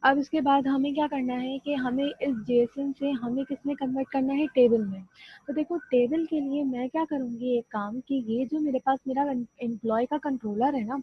अब इसके बाद हमें क्या करना है कि हमें इस जेसन से हमें किसमें कन्वर्ट करना है, टेबल में। तो देखो टेबल के लिए मैं क्या करूँगी एक काम, कि ये जो मेरे पास मेरा एम्प्लॉय का कंट्रोलर है ना,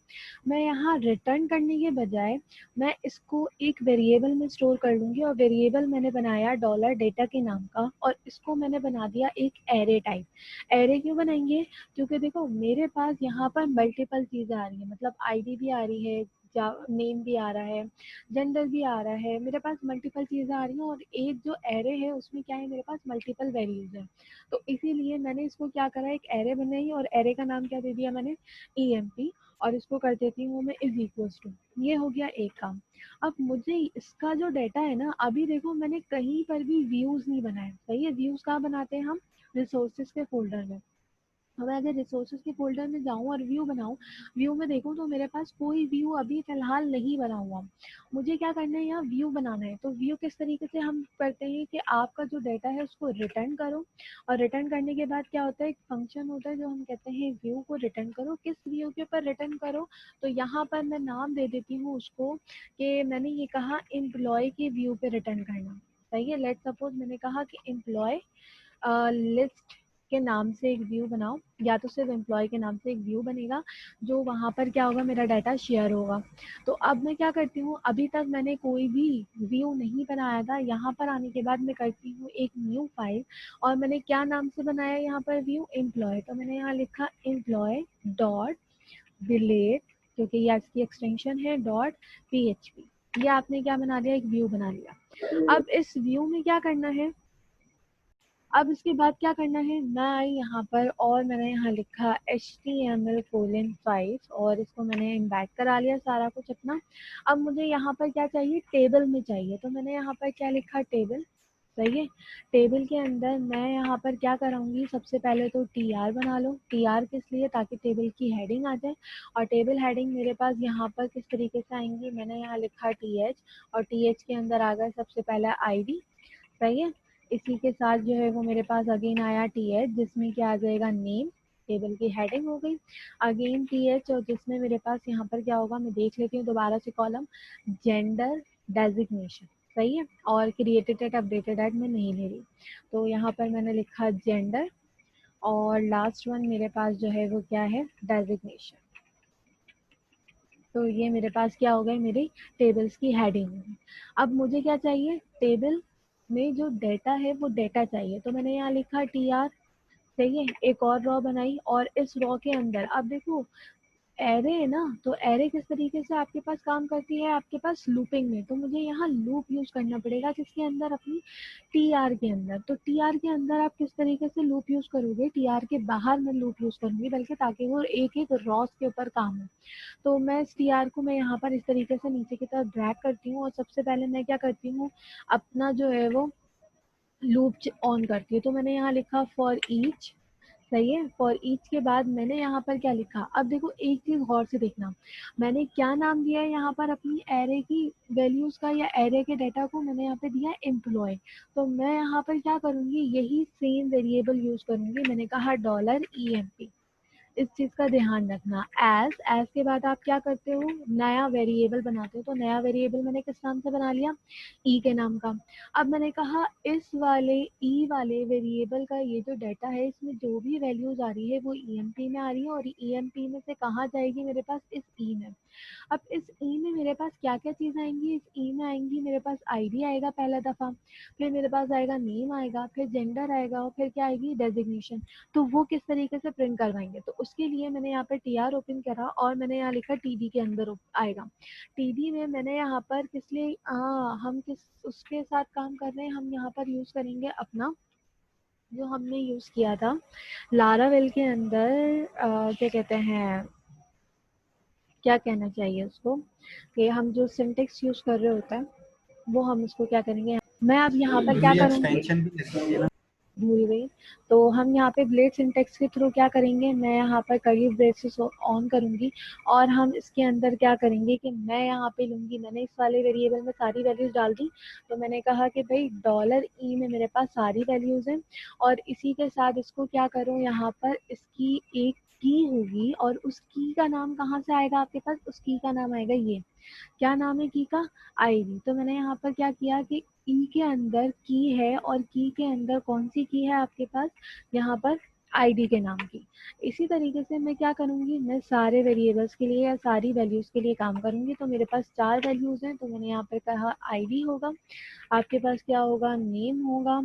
मैं यहाँ रिटर्न करने के बजाय मैं इसको एक वेरिएबल में स्टोर कर लूँगी। और वेरिएबल मैंने बनाया डॉलर डेटा के नाम का, और इसको मैंने बना दिया एक एरे टाइप। एरे क्यों बनाएंगे, क्योंकि देखो मेरे पास यहाँ पर मल्टीपल चीज़ें आ रही है, मतलब आईडी भी आ रही है, नेम भी आ रहा है, जेंडर भी आ रहा है, मेरे पास मल्टीपल चीज़ें आ रही हैं, और एक जो एरे है उसमें क्या है, मेरे पास मल्टीपल वैल्यूज है। तो इसीलिए मैंने इसको क्या करा, एक एरे बनाई, और एरे का नाम क्या दे दिया मैंने, EMP। और इसको कर देती हूँ मैं इज इक्वल्स टू, ये हो गया एक काम। अब मुझे इसका जो डाटा है ना, अभी देखो मैंने कहीं पर भी व्यूज नहीं बनाए, सही है। व्यूज कहाँ बनाते हैं हम, रिसोर्सेज के फोल्डर में। अब मैं अगर रिसोर्सेज के फोल्डर में जाऊं और व्यू बनाऊं, व्यू में देखूं तो मेरे पास कोई व्यू अभी फिलहाल नहीं बना हुआ। मुझे क्या करना है, यहाँ व्यू बनाना है। तो व्यू किस तरीके से हम करते हैं कि आपका जो डाटा है उसको रिटर्न करो, और रिटर्न करने के बाद क्या होता है, एक फंक्शन होता है जो हम कहते हैं व्यू को रिटर्न करो। किस व्यू के ऊपर रिटर्न करो, तो यहाँ पर मैं नाम दे देती हूँ उसको, कि मैंने ये कहा एम्प्लॉय के व्यू पे रिटर्न करना, सही है। लेट सपोज मैंने कहा कि एम्प्लॉय लिस्ट के नाम से एक व्यू बनाओ, या तो सिर्फ एम्प्लॉय के नाम से एक व्यू बनेगा, जो वहाँ पर क्या होगा, मेरा डाटा शेयर होगा। तो अब मैं क्या करती हूँ, अभी तक मैंने कोई भी व्यू नहीं बनाया था, यहाँ पर आने के बाद मैं करती हूँ एक न्यू फाइल। और मैंने क्या नाम से बनाया यहाँ पर व्यू, एम्प्लॉय। तो मैंने यहाँ लिखा एम्प्लॉय डॉट डिलीट, क्योंकि ये इसकी एक्सटेंशन है, डॉट PHP। ये आपने क्या बना लिया, एक व्यू बना लिया। अब इस व्यू में क्या करना है, अब इसके बाद क्या करना है, मैं आई यहाँ पर और मैंने यहाँ लिखा HTML:5, और इसको मैंने इम्बैड करा लिया सारा कुछ अपना। अब मुझे यहाँ पर क्या चाहिए, टेबल में चाहिए। तो मैंने यहाँ पर क्या लिखा, टेबल, सही है। टेबल के अंदर मैं यहाँ पर क्या कराऊंगी, सबसे पहले तो TR बना लो। TR किस लिए, ताकि टेबल की हेडिंग आ जाए। और टेबल हेडिंग मेरे पास यहाँ पर किस तरीके से आएंगी, मैंने यहाँ लिखा TH, और TH के अंदर आ गया सबसे पहला ID, सही है। इसी के साथ जो है वो मेरे पास अगेन आया TH, जिसमें क्या आ जाएगा, नेम, टेबल की हेडिंग हो गई। अगेन TH, और जिसमें मेरे पास यहाँ पर क्या होगा, मैं देख लेती हूँ दोबारा से कॉलम, जेंडर डेजिग्नेशन, सही है। और क्रिएटेड एट अपडेटेड एट मैं नहीं ले रही, तो यहाँ पर मैंने लिखा जेंडर, और लास्ट वन मेरे पास जो है वो क्या है, डेजिग्नेशन। तो ये मेरे पास क्या हो गए, मेरी टेबल्स की हेडिंग है। अब मुझे क्या चाहिए, टेबल में जो डेटा है वो डेटा चाहिए। तो मैंने यहाँ लिखा TR, सही है। एक और रॉ बनाई, और इस रॉ के अंदर अब देखो एरे है ना, तो एरे किस तरीके से आपके पास काम करती है, आपके पास लूपिंग में। तो मुझे यहाँ लूप यूज करना पड़ेगा, किसके अंदर, अपनी TR के अंदर। तो TR के अंदर आप किस तरीके से लूप यूज करोगे, TR के बाहर मैं लूप यूज करूंगी, बल्कि ताकि वो एक एक रॉस के ऊपर काम हो। तो मैं इस TR को मैं यहाँ पर इस तरीके से नीचे की तरफ ड्रैग करती हूँ, और सबसे पहले मैं क्या करती हूँ, अपना जो है वो लूप ऑन करती हूँ। तो मैंने यहाँ लिखा फॉर ईच, सही है। फॉर ईच के बाद मैंने यहाँ पर क्या लिखा, अब देखो एक चीज गौर से देखना, मैंने क्या नाम दिया है यहाँ पर अपनी एरे की वैल्यूज का, या एरे के डाटा को मैंने यहाँ पे दिया एम्प्लॉय। तो मैं यहाँ पर क्या करूंगी, यही सेम वेरिएबल यूज करूंगी। मैंने कहा $EMP, इस चीज का ध्यान रखना। एज के बाद आप क्या करते हो, नया वेरिएबल बनाते हो। तो नया वेरिएबल मैंने किस नाम से बना लिया, ई के नाम का। अब मैंने कहा इस वाले ई वाले वेरिएबल का ये जो डाटा है, इसमें जो भी वैल्यूज आ रही है वो EMP में आ रही है, और EMP में से कहाँ जाएगी, मेरे पास इस ई में। अब इस ई में मेरे पास क्या क्या चीज़ आएंगी, इस ई में आएंगी मेरे पास ID आएगा पहला दफ़ा, फिर मेरे पास आएगा नेम आएगा, फिर जेंडर आएगा, और फिर क्या आएगी, डेजिग्नेशन। तो वो किस तरीके से प्रिंट करवाएंगे, तो उसके लिए मैंने यहाँ पर TR ओपन करा, और मैंने यहाँ लिखा TD के अंदर आएगा। TD में मैंने यहाँ पर किस लिए, हम किस उसके साथ काम कर रहे हैं, हम यहाँ पर यूज़ करेंगे अपना जो हमने यूज़ किया था लारावेल के अंदर, क्या कहते हैं, क्या कहना चाहिए उसको, कि हम जो सिंटेक्स यूज कर रहे होता है वो हम उसको क्या करेंगे, मैं अब यहाँ पर क्या करूँगी, एक्सटेंशन भी दे सकते हैं ना। भूल गई। तो हम यहाँ पे ब्लेड सिंटेक्स के थ्रू क्या करेंगे, मैं यहाँ पर कर्ली ब्रेसेस ऑन करूंगी, और हम इसके अंदर क्या करेंगे कि मैं यहाँ पे लूंगी, मैंने इस वाले वेरिएबल में सारी वैल्यूज डाल दी। तो मैंने कहा कि भाई $E में मेरे पास सारी वैल्यूज हैं, और इसी के साथ इसको क्या करूँ, यहाँ पर इसकी एक की होगी और उस की का नाम कहाँ से आएगा आपके पास, उस की का नाम आएगा ये, क्या नाम है की का, आईडी। तो मैंने यहाँ पर क्या किया कि ई के अंदर की है और की के अंदर कौन सी की है आपके पास, यहाँ पर आईडी के नाम की। इसी तरीके से मैं क्या करूँगी, मैं सारे वेरिएबल्स के लिए या सारी वैल्यूज़ के लिए काम करूँगी। तो मेरे पास 4 वैल्यूज़ हैं, तो मैंने यहाँ पर कहा आईडी होगा, आपके पास क्या होगा, नेम होगा,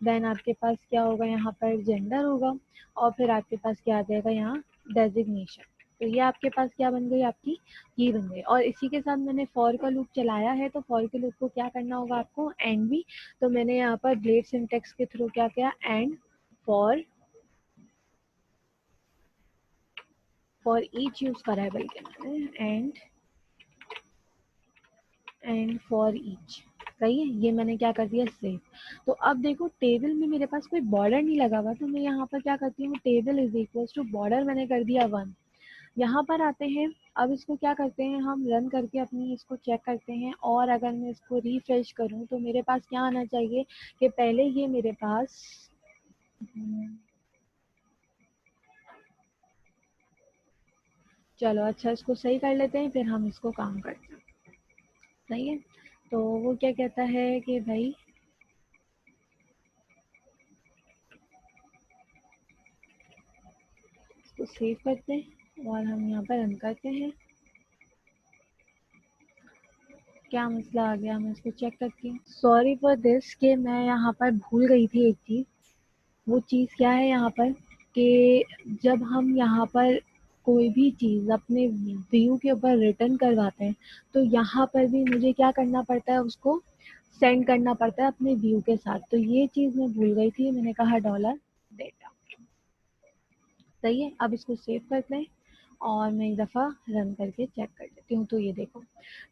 देन आपके पास क्या होगा, यहाँ पर जेंडर होगा, और फिर आपके पास क्या आ जाएगा यहाँ डेजिग्नेशन। तो ये आपके पास क्या बन गई, आपकी की बन गई। और इसी के साथ मैंने फॉर का लूप चलाया है, तो फॉर के लूप को क्या करना होगा आपको, एंड भी। तो मैंने यहाँ पर ब्लेड सिंटेक्स के थ्रू क्या किया, एंड फॉर ईच यूज करा है, बल्कि मैंने एंड फॉर ईच, सही है। ये मैंने क्या कर दिया, सेव। तो अब देखो टेबल में मेरे पास कोई बॉर्डर नहीं लगा हुआ, तो मैं यहाँ पर क्या करती हूँ, table is equal to border मैंने कर दिया 1। यहाँ पर आते हैं, अब इसको क्या करते हैं, हम रन करके अपनी इसको चेक करते हैं। और अगर मैं इसको रिफ्रेश करूँ तो मेरे पास क्या आना चाहिए कि पहले ये मेरे पास चलो अच्छा इसको सही कर लेते हैं, फिर हम इसको काम करते हैं, सही है। तो वो क्या कहता है कि भाई इसको सेव करते हैं और हम यहाँ पर रन करते हैं। क्या मसला आ गया, मैं इसको चेक करती हूँ। सॉरी फॉर दिस कि मैं यहाँ पर भूल गई थी एक चीज़। वो चीज़ क्या है यहाँ पर कि जब हम यहाँ पर कोई भी चीज़ अपने व्यू के ऊपर रिटर्न करवाते हैं, तो यहाँ पर भी मुझे क्या करना पड़ता है, उसको सेंड करना पड़ता है अपने व्यू के साथ। तो ये चीज़ मैं भूल गई थी, मैंने कहा डॉलर डेटा, सही है। अब इसको सेव करते हैं और मैं एक दफ़ा रन करके चेक कर लेती हूँ। तो ये देखो,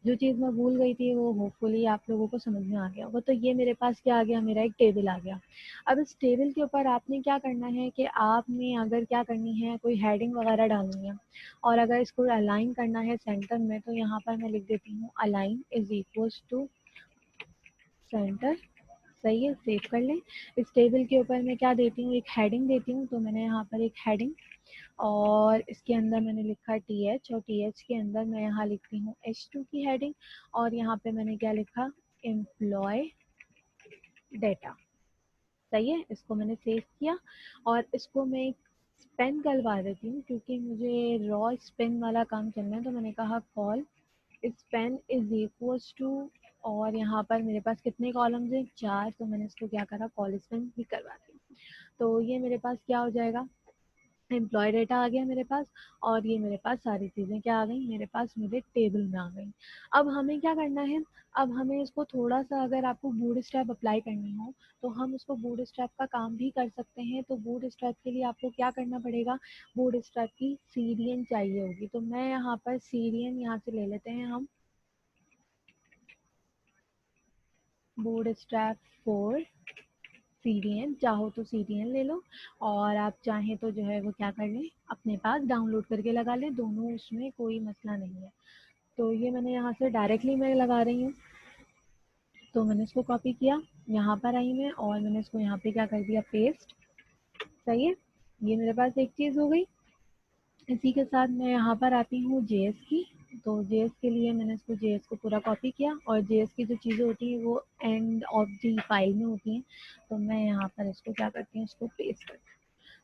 जो चीज़ मैं भूल गई थी वो होपफुली आप लोगों को समझ में आ गया होगा। तो ये मेरे पास क्या आ गया, मेरा एक टेबल आ गया। अब इस टेबल के ऊपर आपने क्या करना है कि आपने अगर क्या करनी है, कोई हेडिंग वगैरह डालनी है और अगर इसको अलाइन करना है सेंटर में, तो यहाँ पर मैं लिख देती हूँ align is equals to centre, सही है। सेव कर लें। इस टेबल के ऊपर मैं क्या देती हूँ, एक हेडिंग देती हूँ। तो मैंने यहाँ पर एक हेडिंग और इसके अंदर मैंने लिखा टी एच, और टी एच के अंदर मैं यहाँ लिखती हूँ H2 की हेडिंग, और यहाँ पे मैंने क्या लिखा, एम्प्लॉय डेटा, सही है। इसको मैंने सेव किया और इसको मैं एक स्पेन करवा देती हूँ क्योंकि मुझे रॉ स्पेन वाला काम करना है। तो मैंने कहा colspan is equals to, और यहाँ पर मेरे पास कितने कॉलम्स हैं, 4। तो मैंने इसको क्या करा, कॉल स्पेन भी करवा दी। तो ये मेरे पास क्या हो जाएगा, एम्प्लॉय डेटा आ गया मेरे पास, और ये मेरे पास सारी चीज़ें क्या आ गई, मेरे पास मेरे टेबल में आ गई। अब हमें क्या करना है, अब हमें इसको थोड़ा सा, अगर आपको बूट स्ट्रैप अप्लाई करनी हो तो हम इसको बूट स्ट्रैप का काम भी कर सकते हैं। तो बूट स्ट्रैप के लिए आपको क्या करना पड़ेगा, बूट स्ट्रैप की सीरियन चाहिए होगी। तो मैं यहाँ पर सीरियन यहाँ से ले लेते हैं हम, बूट स्ट्रैप 4 सीरियन, चाहो तो सीरियन ले लो और आप चाहें तो जो है वो क्या कर लें, अपने पास डाउनलोड करके लगा लें, दोनों उसमें कोई मसला नहीं है। तो ये मैंने यहाँ से डायरेक्टली मैं लगा रही हूँ। तो मैंने इसको कॉपी किया, यहाँ पर आई मैं और मैंने इसको यहाँ पे क्या कर दिया, पेस्ट, सही है। ये मेरे पास एक चीज़ हो गई। इसी के साथ मैं यहाँ पर आती हूँ जेएस की। तो जेएस के लिए मैंने इसको जेएस को पूरा कॉपी किया, और जेएस की जो चीज़ें होती हैं वो एंड ऑफ दी फाइल में होती हैं। तो मैं यहाँ पर इसको क्या करती हूँ, इसको पेस्ट करती हूँ।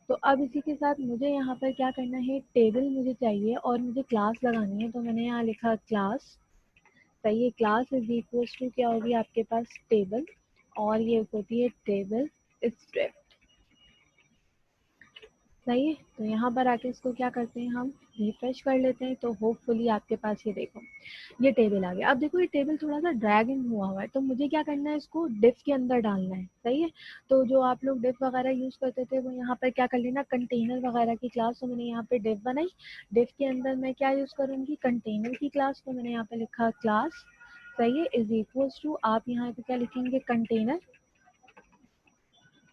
तो अब इसी के साथ मुझे यहाँ पर क्या करना है, टेबल मुझे चाहिए और मुझे क्लास लगानी है। तो मैंने यहाँ लिखा क्लास, सही है। क्लास इज इक्वल्स टू क्या होगी आपके पास, टेबल, और ये होती है टेबल स्ट्रिप, सही है। तो यहाँ पर आके इसको क्या करते हैं, हम रिफ्रेश कर लेते हैं। तो होपफुली आपके पास ये देखो, ये टेबल आ गया। अब देखो ये टेबल थोड़ा सा ड्रैग इन हुआ है, तो मुझे क्या करना है, इसको डिफ के अंदर डालना है, सही है। तो जो आप लोग डिफ वगैरह यूज करते थे वो यहाँ पर क्या कर लेना, कंटेनर वगैरह की क्लास। तो मैंने यहाँ पे डिफ बनाई, डिफ के अंदर मैं क्या यूज करूंगी, कंटेनर की क्लास। तो मैंने यहाँ पे लिखा क्लास, सही है, इज इक्वल्स टू, आप यहाँ पे क्या लिखेंगे, कंटेनर।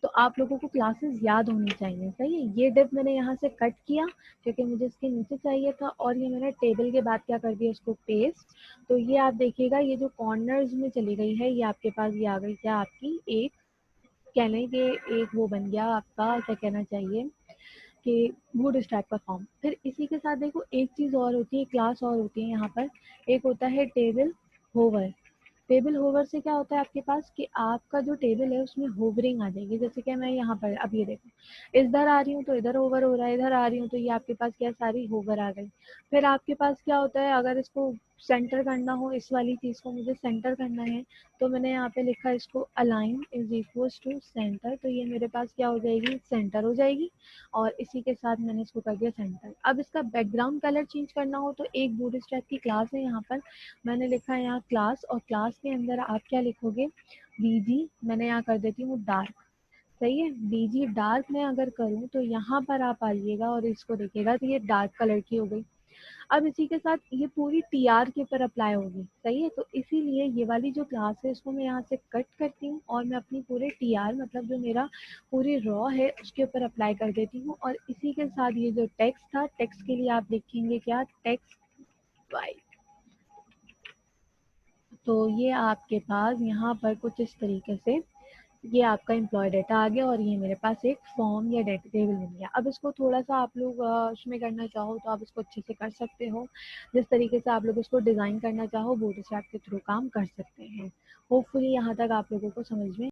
तो आप लोगों को क्लासेस याद होनी चाहिए, सही है। ये डिव मैंने यहाँ से कट किया क्योंकि मुझे इसके नीचे चाहिए था, और ये मैंने टेबल के बाद क्या कर दिया, इसको पेस्ट। तो ये आप देखिएगा, ये जो कॉर्नर्स में चली गई है, ये आपके पास ये आ गई, क्या आपकी एक, कह लें कि एक वो बन गया आपका, क्या कहना चाहिए आपके बूटस्ट्रैप का फॉर्म। फिर इसी के साथ देखो एक चीज़ और होती है, क्लास और होती है यहाँ पर। एक होता है टेबल होवर। टेबल होवर से क्या होता है आपके पास कि आपका जो टेबल है उसमें होवरिंग आ जाएगी। जैसे कि मैं यहाँ पर अब ये देखो, इधर आ रही हूँ तो इधर होवर हो रहा है, इधर आ रही हूँ तो ये आपके पास क्या सारी होवर आ गई। फिर आपके पास क्या होता है, अगर इसको सेंटर करना हो, इस वाली चीज़ को मुझे सेंटर करना है, तो मैंने यहाँ पे लिखा है इसको align is equals to centre, तो ये मेरे पास क्या हो जाएगी, सेंटर हो जाएगी। और इसी के साथ मैंने इसको कर दिया सेंटर। अब इसका बैकग्राउंड कलर चेंज करना हो तो एक बूटस्ट्रैप की क्लास है यहाँ पर, मैंने लिखा है यहाँ क्लास, और क्लास के अंदर आप क्या लिखोगे, बीजी, मैंने यहाँ कर देती हूँ डार्क। सही है, बीजी डार्क में अगर करूँ तो यहाँ पर आप आइएगा और इसको देखिएगा तो ये डार्क कलर की हो गई। अब इसी के साथ ये पूरी टीआर के ऊपर अप्लाई होगी। सही है, तो इसीलिए ये वाली जो क्लास है इसको मैं यहाँ से कट करती हूँ और मैं अपनी पूरे टीआर मतलब जो मेरा पूरी रॉ है उसके ऊपर अप्लाई कर देती हूँ। और इसी के साथ ये जो टेक्स्ट था, टेक्स्ट के लिए आप देखेंगे क्या, टेक्स्ट वाइट। तो ये आपके पास यहाँ पर कुछ इस तरीके से ये आपका एम्प्लॉय डाटा आ गया और ये मेरे पास एक फॉर्म या डेटा टेबल मिल गया। अब इसको थोड़ा सा आप लोग उसमें करना चाहो तो आप इसको अच्छे से कर सकते हो। जिस तरीके से आप लोग इसको डिज़ाइन करना चाहो बूटस्ट्रैप के थ्रू काम कर सकते हैं। होपफुली यहाँ तक आप लोगों को समझ में